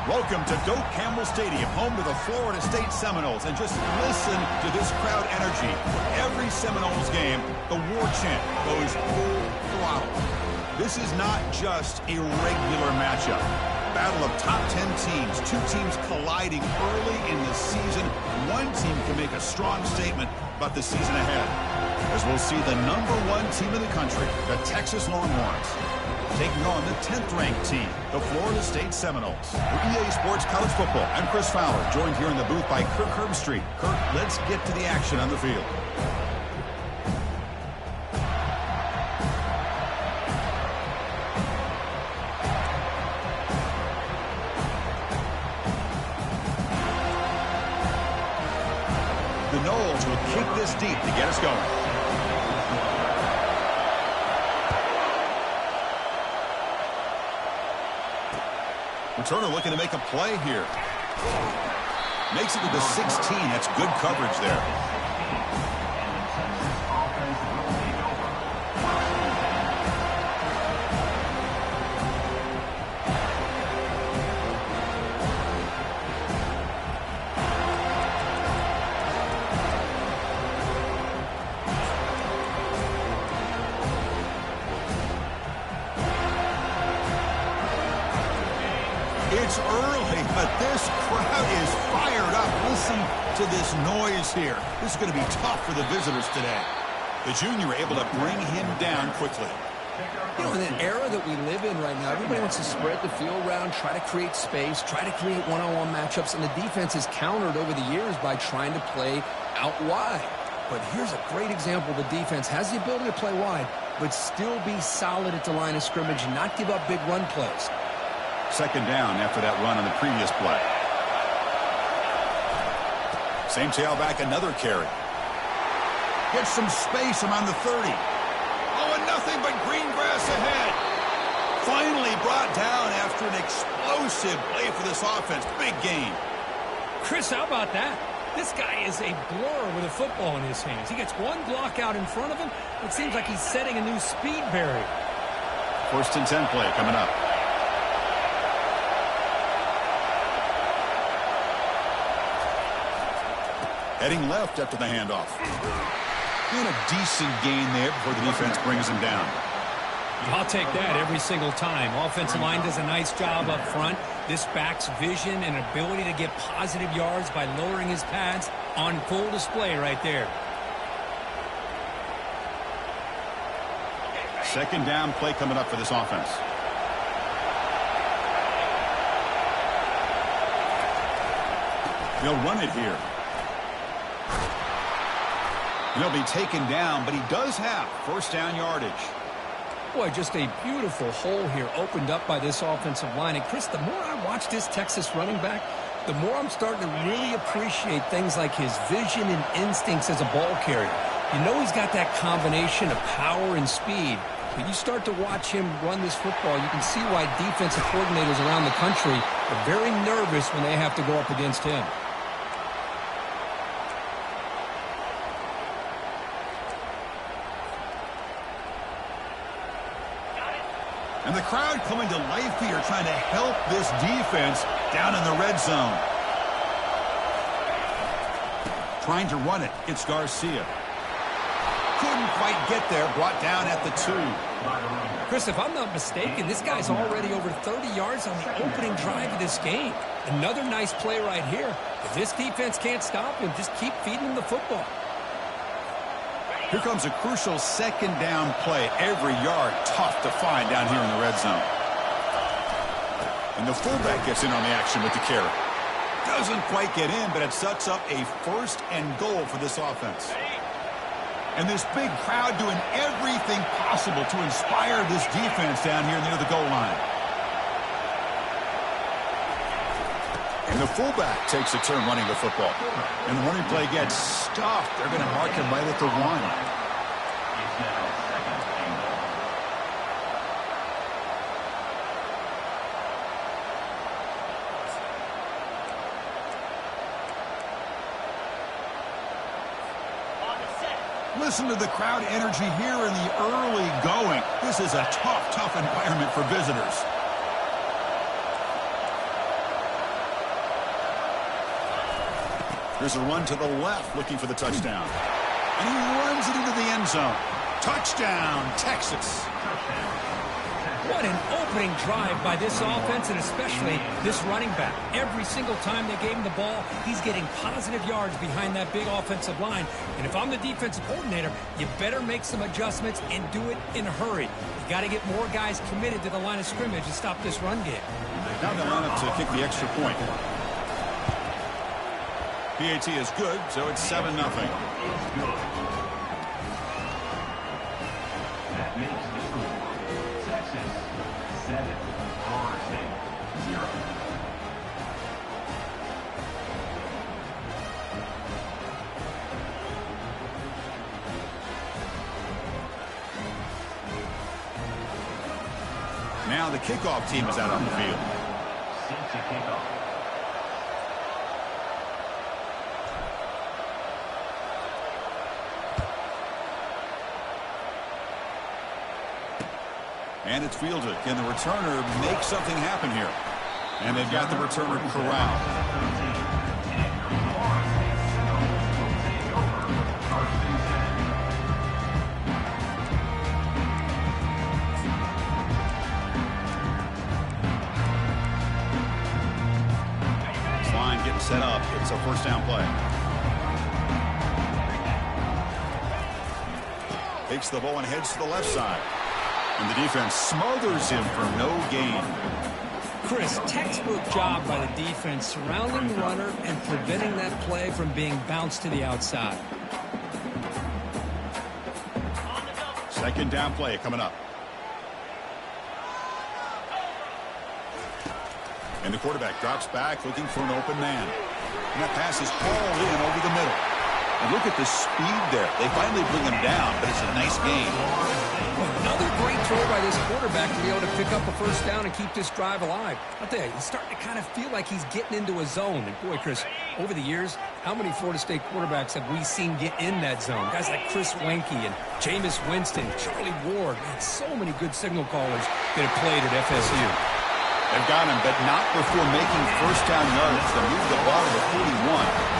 Welcome to Doak Campbell Stadium, home to the Florida State Seminoles. And just listen to this crowd energy. For every Seminoles game, the war chant goes full throttle. This is not just a regular matchup. Battle of top 10 teams, two teams colliding early in the season. One team can make a strong statement about the season ahead, as we'll see the #1 team in the country, the Texas Longhorns, taking on the 10th-ranked team, the Florida State Seminoles. For EA Sports College Football, I'm Chris Fowler, joined here in the booth by Kirk Herbstreit. Kirk, let's get to the action on the field. The Noles will kick this deep to get us going. Returner looking to make a play here. Makes it to the 16. That's good coverage there. It's early, but this crowd is fired up. Listen to this noise here. This is going to be tough for the visitors today. The junior able to bring him down quickly. You know, in the era that we live in right now, everybody wants to spread the field around, try to create space, try to create one-on-one matchups, and the defense has countered over the years by trying to play out wide. But here's a great example. The defense has the ability to play wide, but still be solid at the line of scrimmage and not give up big run plays. Second down after that run on the previous play. Same tailback, another carry. Gets some space around the 30. Oh, and nothing but green grass ahead. Finally brought down after an explosive play for this offense. Big gain. Chris, how about that? This guy is a blur with a football in his hands. He gets one block out in front of him. It seems like he's setting a new speed barrier. 1st and 10 play coming up. Heading left after the handoff. And a decent gain there before the defense brings him down. I'll take that every single time. Offensive line does a nice job up front. This back's vision and ability to get positive yards by lowering his pads on full display right there. Second down play coming up for this offense. They'll run it here. He'll be taken down, but he does have 1st down yardage. Boy, just a beautiful hole here opened up by this offensive line. And, Chris, the more I watch this Texas running back, the more I'm starting to really appreciate things like his vision and instincts as a ball carrier. You know he's got that combination of power and speed. When you start to watch him run this football, you can see why defensive coordinators around the country are very nervous when they have to go up against him. And the crowd coming to life here, trying to help this defense down in the red zone. Trying to run it. It's Garcia. Couldn't quite get there. Brought down at the 2. Chris, if I'm not mistaken, this guy's already over 30 yards on the opening drive of this game. Another nice play right here. If this defense can't stop him, just keep feeding him the football. Here comes a crucial 2nd down play. Every yard tough to find down here in the red zone. And the fullback gets in on the action with the carry. Doesn't quite get in, but it sets up a 1st and goal for this offense. And this big crowd doing everything possible to inspire this defense down here near the goal line. And the fullback takes a turn running the football. And the running play gets stuffed. They're going to mark him right at the 1. Listen to the crowd energy here in the early going. This is a tough environment for visitors. There's a run to the left looking for the touchdown. And he runs it into the end zone. Touchdown, Texas. What an opening drive by this offense, and especially this running back. Every single time they gave him the ball, he's getting positive yards behind that big offensive line. And if I'm the defensive coordinator, you better make some adjustments and do it in a hurry. You got to get more guys committed to the line of scrimmage to stop this run game. Now they line up to kick the extra point. PAT is good, so it's 7-0. That makes the score Texas 7, Florida State 0. Now the kickoff team is out on the field. Set to kickoff. And it's fielded. Can the returner make something happen here? And they've got the returner corralled. This line getting set up. It's a first down play. Takes the ball and heads to the left side. And the defense smothers him for no gain. Chris, textbook job by the defense surrounding the runner and preventing that play from being bounced to the outside. Second down play coming up. And the quarterback drops back looking for an open man. And that pass is hauled in over the middle. And look at the speed there. They finally bring him down, but it's a nice gain. Another great throw by this quarterback to be able to pick up a first down and keep this drive alive. I'll tell you, he's starting to kind of feel like he's getting into a zone. And boy, Chris, over the years, how many Florida State quarterbacks have we seen get in that zone? Guys like Chris Weinke and Jameis Winston, Charlie Ward, and so many good signal callers that have played at FSU. They've got him, but not before making first down yards to move the ball to the 41.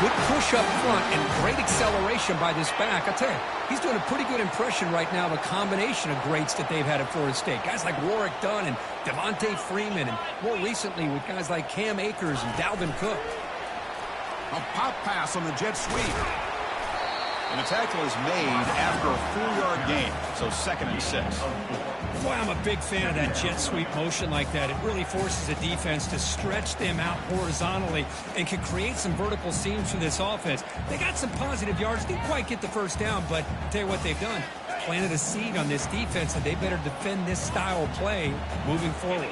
Good push up front and great acceleration by this back. I tell you, he's doing a pretty good impression right now of a combination of greats that they've had at Florida State. Guys like Warwick Dunn and Devontae Freeman, and more recently with guys like Cam Akers and Dalvin Cook. A pop pass on the jet sweep. And the tackle is made after a 4-yard gain, so 2nd and 6. Boy, I'm a big fan of that jet sweep motion like that. It really forces a defense to stretch them out horizontally and can create some vertical seams for this offense. They got some positive yards. Didn't quite get the first down, but I'll tell you what they've done. Planted a seed on this defense, and they better defend this style of play moving forward.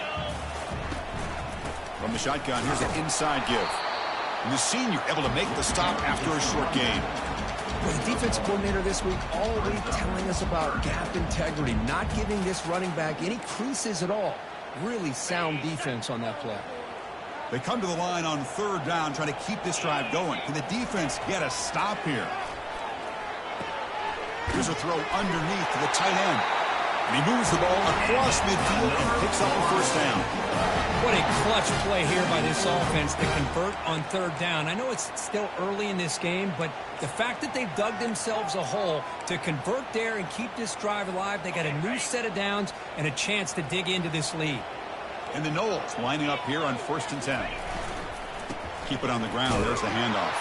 From the shotgun, here's an inside give. And the senior able to make the stop after a short gain. Well, the defense coordinator this week all week telling us about gap integrity, not giving this running back any creases at all. Really sound defense on that play. They come to the line on 3rd down, trying to keep this drive going. Can the defense get a stop here? Here's a throw underneath to the tight end. And he moves the ball across midfield and picks up a first down. What a clutch play here by this offense to convert on 3rd down. I know it's still early in this game, but the fact that they've dug themselves a hole to convert there and keep this drive alive, they got a new set of downs and a chance to dig into this lead. And the Noles lining up here on 1st and 10. Keep it on the ground. There's the handoff.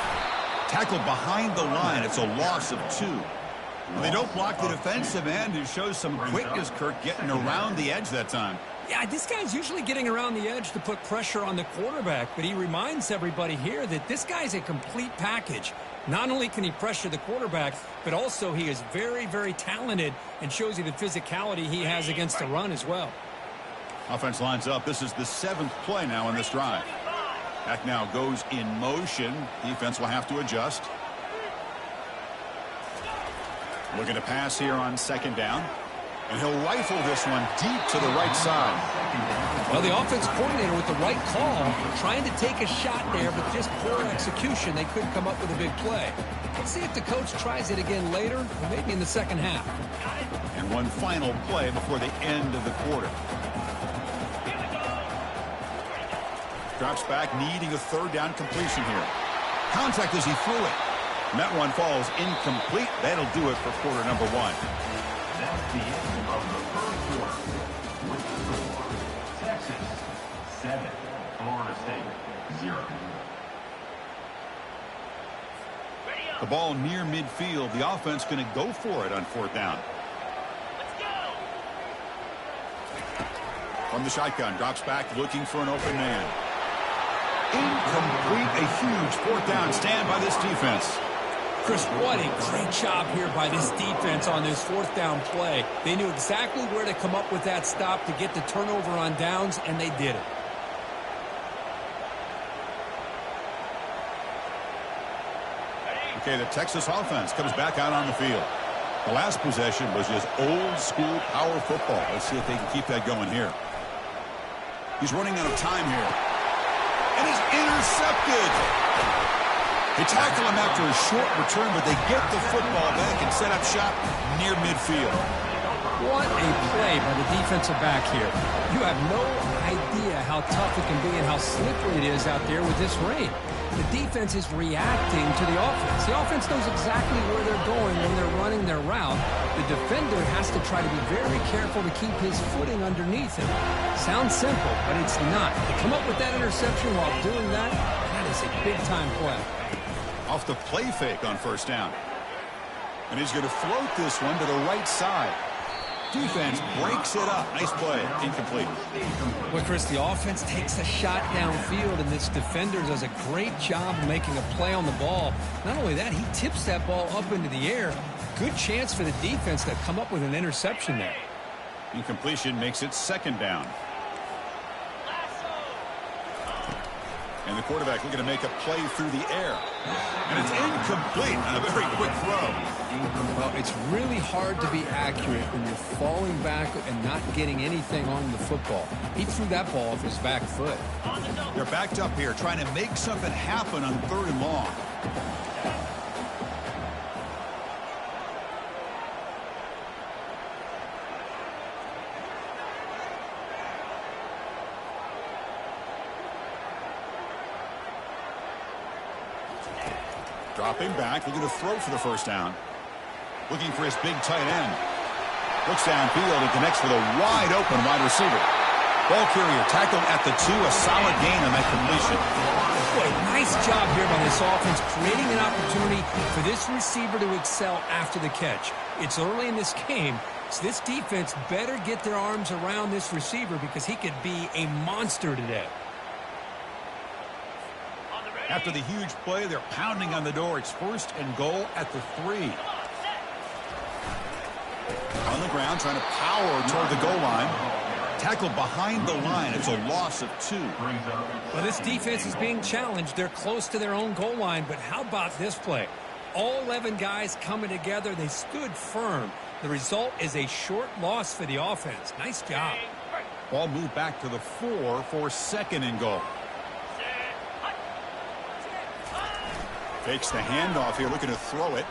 Tackled behind the line. It's a loss of 2. And they don't block the defensive end, who shows some quickness, Kirk, getting around the edge that time. Yeah, this guy's usually getting around the edge to put pressure on the quarterback, but he reminds everybody here that this guy's a complete package. Not only can he pressure the quarterback, but also he is very, very talented and shows you the physicality he has against the run as well. Offense lines up. This is the 7th play now in this drive. Back now goes in motion. Defense will have to adjust. Looking to pass here on 2nd down. And he'll rifle this one deep to the right side. Well, the offense coordinator with the right call, trying to take a shot there, but just poor execution. They couldn't come up with a big play. Let's see if the coach tries it again later, or maybe in the second half. And one final play before the end of the quarter. Drops back, needing a 3rd down completion here. Contact as he threw it. And that one falls incomplete. That'll do it for quarter number one. That's the end of the first quarter. With the score, Texas 7, Florida State 0. The ball near midfield. The offense going to go for it on fourth down. From the shotgun, drops back, looking for an open man. Incomplete. A huge fourth down stand by this defense. Chris, what a great job here by this defense on this fourth down play. They knew exactly where to come up with that stop to get the turnover on downs, and they did it. Okay, the Texas offense comes back out on the field. The last possession was just old-school power football. Let's see if they can keep that going here. He's running out of time here. And he's intercepted. They tackle him after a short return, but they get the football back and set up shop near midfield. What a play by the defensive back here. You have no idea how tough it can be and how slippery it is out there with this rain. The defense is reacting to the offense. The offense knows exactly where they're going when they're running their route. The defender has to try to be very careful to keep his footing underneath him. Sounds simple, but it's not. To come up with that interception while doing that, that is a big-time play. Off the play fake on first down. And he's going to float this one to the right side. Defense breaks it up. Nice play. Incomplete. Well, Chris, the offense takes a shot downfield, and this defender does a great job of making a play on the ball. Not only that, he tips that ball up into the air. Good chance for the defense to come up with an interception there. Incompletion makes it second down. And the quarterback looking to make a play through the air. And it's incomplete on a very quick throw. Well, it's really hard to be accurate when you're falling back and not getting anything on the football. He threw that ball off his back foot. They're backed up here trying to make something happen on third and long. Dropping back, looking to throw for the first down. Looking for his big tight end. Looks downfield and connects with a wide open wide receiver. Ball carrier tackled at the 2, a solid gain on that completion. Boy, nice job here by this offense, creating an opportunity for this receiver to excel after the catch. It's early in this game, so this defense better get their arms around this receiver because he could be a monster today. After the huge play, they're pounding on the door. It's first and goal at the 3. On the ground, trying to power toward the goal line. Tackled behind the line. It's a loss of 2. Well, this defense is being challenged. They're close to their own goal line, but how about this play? All 11 guys coming together. They stood firm. The result is a short loss for the offense. Nice job. Ball moved back to the 4 for second and goal. Fakes the handoff here, looking to throw it.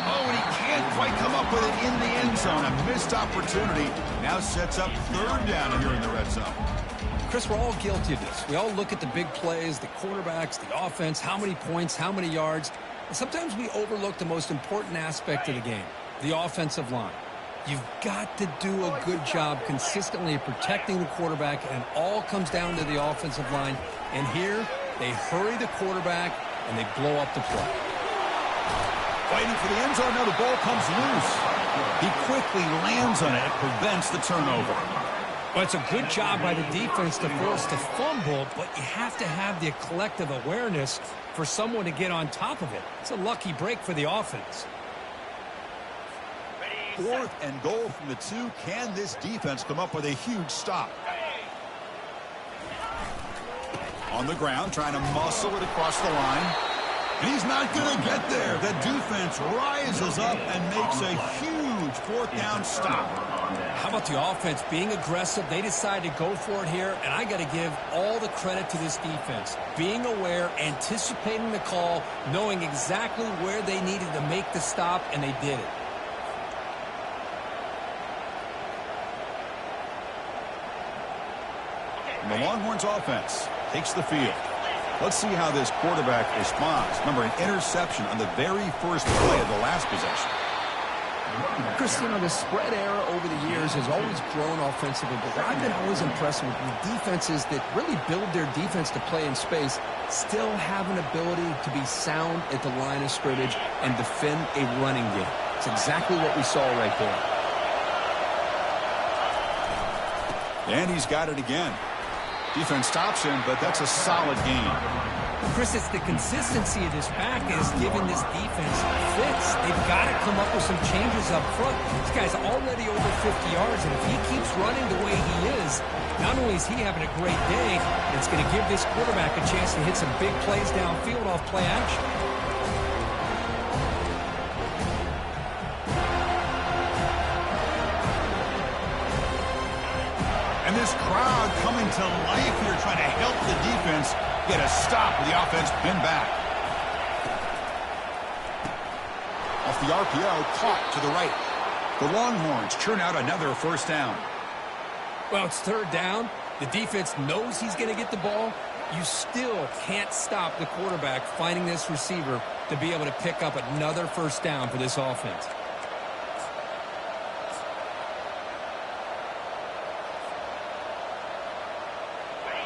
Oh, and he can't quite come up with it in the end zone. A missed opportunity. Now sets up third down here in the red zone. Chris, we're all guilty of this. We all look at the big plays, the quarterbacks, the offense, how many points, how many yards. And sometimes we overlook the most important aspect of the game, the offensive line. You've got to do a good job consistently of protecting the quarterback, and it all comes down to the offensive line. And here, they hurry the quarterback, and they blow up the play. Fighting for the end zone. Now the ball comes loose. He quickly lands on it and prevents the turnover. Well, it's a good job by the defense to force the fumble, but you have to have the collective awareness for someone to get on top of it. It's a lucky break for the offense. Fourth and goal from the 2. Can this defense come up with a huge stop? On the ground, trying to muscle it across the line. And he's not going to get there. The defense rises up and makes a huge fourth down stop. How about the offense being aggressive? They decide to go for it here, and I got to give all the credit to this defense. Being aware, anticipating the call, knowing exactly where they needed to make the stop, and they did it. And the Longhorns offense takes the field. Let's see how this quarterback responds. Remember, an interception on the very first play of the last possession. Chris, the spread era over the years has always grown offensively, but what I've been always impressed with defenses that really build their defense to play in space still have an ability to be sound at the line of scrimmage and defend a running game. It's exactly what we saw right there. And he's got it again. Defense stops him, but that's a solid gain. Chris, it's the consistency of this back is giving this defense fits. They've got to come up with some changes up front. This guy's already over 50 yards, and if he keeps running the way he is, not only is he having a great day, it's going to give this quarterback a chance to hit some big plays downfield off play action. And this crowd coming to life here, trying to help the defense get a stop with the offense pinned back. Off the RPO, caught to the right. The Longhorns churn out another first down. Well, it's third down. The defense knows he's going to get the ball. You still can't stop the quarterback finding this receiver to be able to pick up another first down for this offense.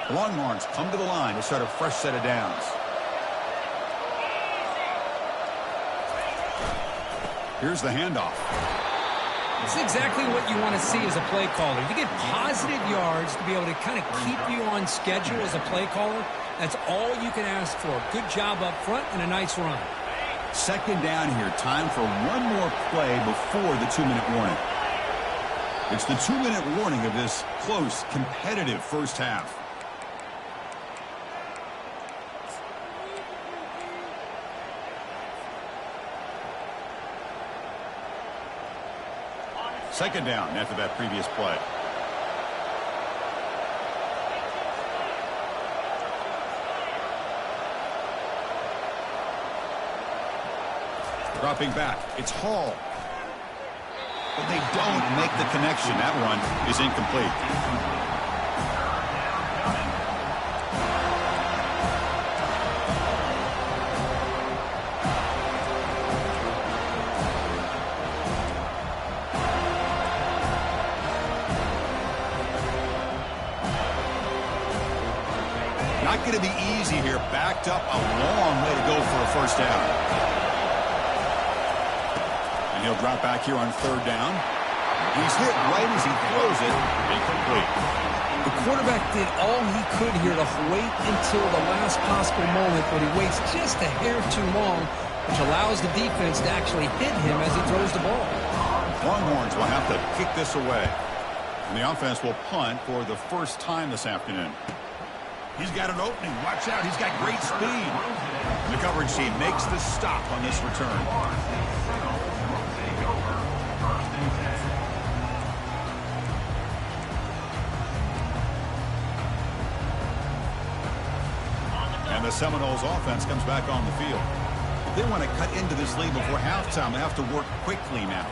The Longhorns come to the line to start a fresh set of downs. Here's the handoff. It's exactly what you want to see as a play caller. You get positive yards to be able to kind of keep you on schedule as a play caller. That's all you can ask for. Good job up front and a nice run. Second down here. Time for one more play before the 2-minute warning. It's the 2-minute warning of this close, competitive first half. Second down after that previous play. Dropping back. It's Hall. But they don't make the connection. That run is incomplete. Not going to be easy here. Backed up a long way to go for a first down. And he'll drop back here on third down. He's hit right as he throws it. Incomplete. The quarterback did all he could here to wait until the last possible moment, but he waits just a hair too long, which allows the defense to actually hit him as he throws the ball. Longhorns will have to kick this away. And the offense will punt for the first time this afternoon. He's got an opening. Watch out. He's got great speed. The coverage team makes the stop on this return. And the Seminoles offense comes back on the field. If they want to cut into this lead before halftime, they have to work quickly now.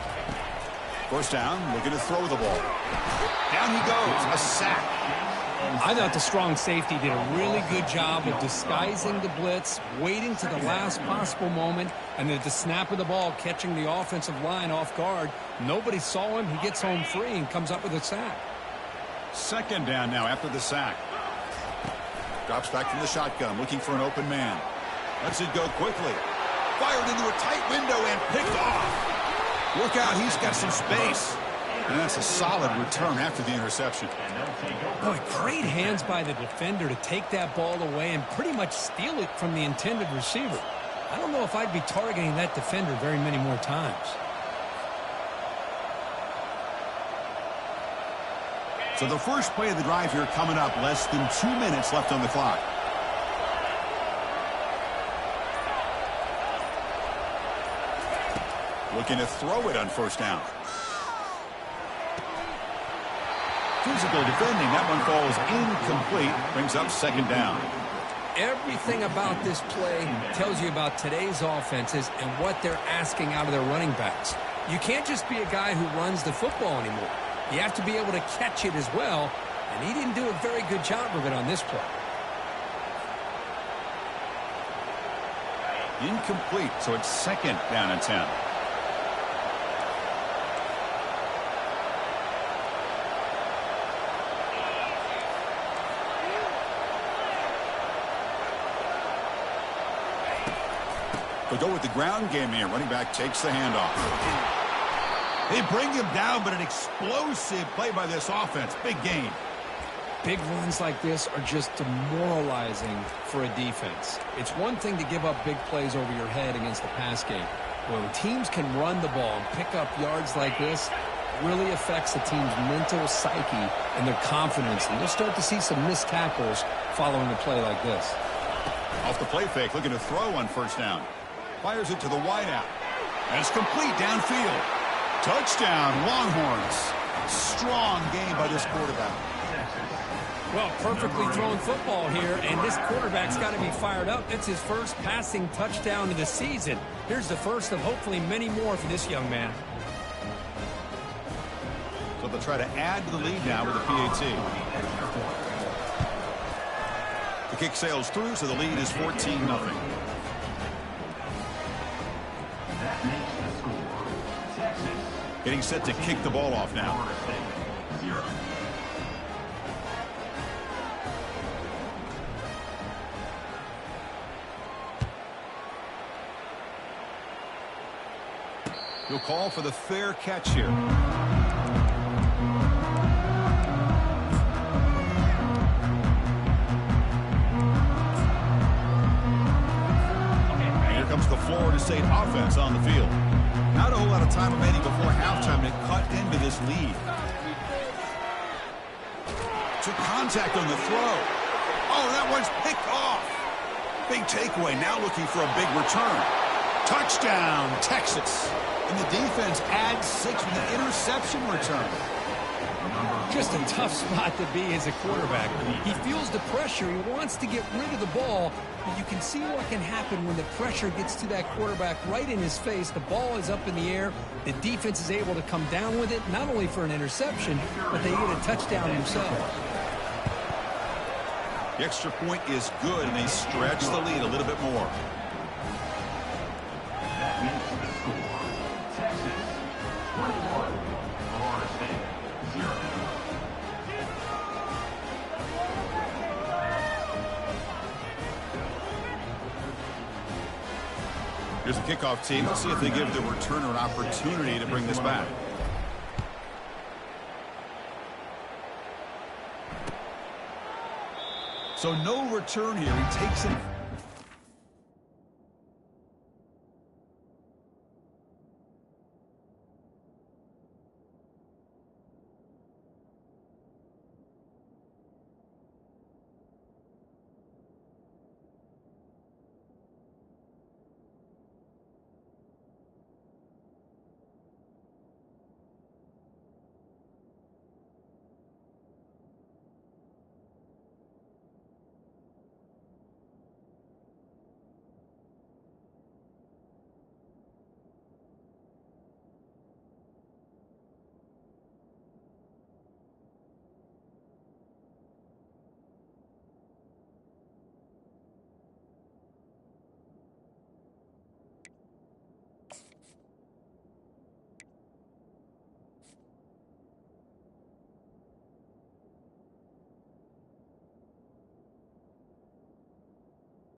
First down, looking to throw the ball. Down he goes. A sack. I thought the strong safety did a really good job of disguising the blitz, waiting to the last possible moment, and then at the snap of the ball, catching the offensive line off guard. Nobody saw him. He gets home free and comes up with a sack. Second down now after the sack. Drops back from the shotgun, looking for an open man. Lets it go quickly. Fired into a tight window and picked off. Look out, he's got some space. And that's a solid return after the interception. Boy, great hands by the defender to take that ball away and pretty much steal it from the intended receiver. I don't know if I'd be targeting that defender very many more times. So the first play of the drive here coming up, less than 2 minutes left on the clock. Looking to throw it on first down. Physical defending. That one falls incomplete. Brings up second down. Everything about this play tells you about today's offenses and what they're asking out of their running backs. You can't just be a guy who runs the football anymore. You have to be able to catch it as well, and he didn't do a very good job of it on this play. Incomplete, so it's second down and 10. They'll go with the ground game here. Running back takes the handoff. They bring him down, but an explosive play by this offense. Big gain. Big runs like this are just demoralizing for a defense. It's one thing to give up big plays over your head against the pass game. When teams can run the ball and pick up yards like this, it really affects the team's mental psyche and their confidence. And you'll start to see some missed tackles following a play like this. Off the play fake, looking to throw on first down. Fires it to the wideout. And it's complete downfield. Touchdown, Longhorns. Strong game by this quarterback. Well, perfectly thrown football here, and this quarterback's got to be fired up. It's his first passing touchdown of the season. Here's the first of hopefully many more for this young man. So they'll try to add to the lead now with a PAT. The kick sails through, so the lead is 14-0. That makes the score. Texas. Getting set to kick the ball off now. Florida State, 0. He'll call for the fair catch here. And here comes the Florida State offense on the field. Not a whole lot of time remaining before halftime to cut into this lead. Took contact on the throw. Oh, that one's picked off. Big takeaway, now looking for a big return. Touchdown, Texas. And the defense adds 6 with the interception return. Just a tough spot to be as a quarterback. He feels the pressure. He wants to get rid of the ball. But you can see what can happen when the pressure gets to that quarterback right in his face. The ball is up in the air. The defense is able to come down with it, not only for an interception, but they get a touchdown themselves. The extra point is good, and they stretch the lead a little bit more. That makes the score. Texas, 21. Florida State, 0. Here's the kickoff team. Let's see if they give the returner an opportunity to bring this back. So no return here. He takes it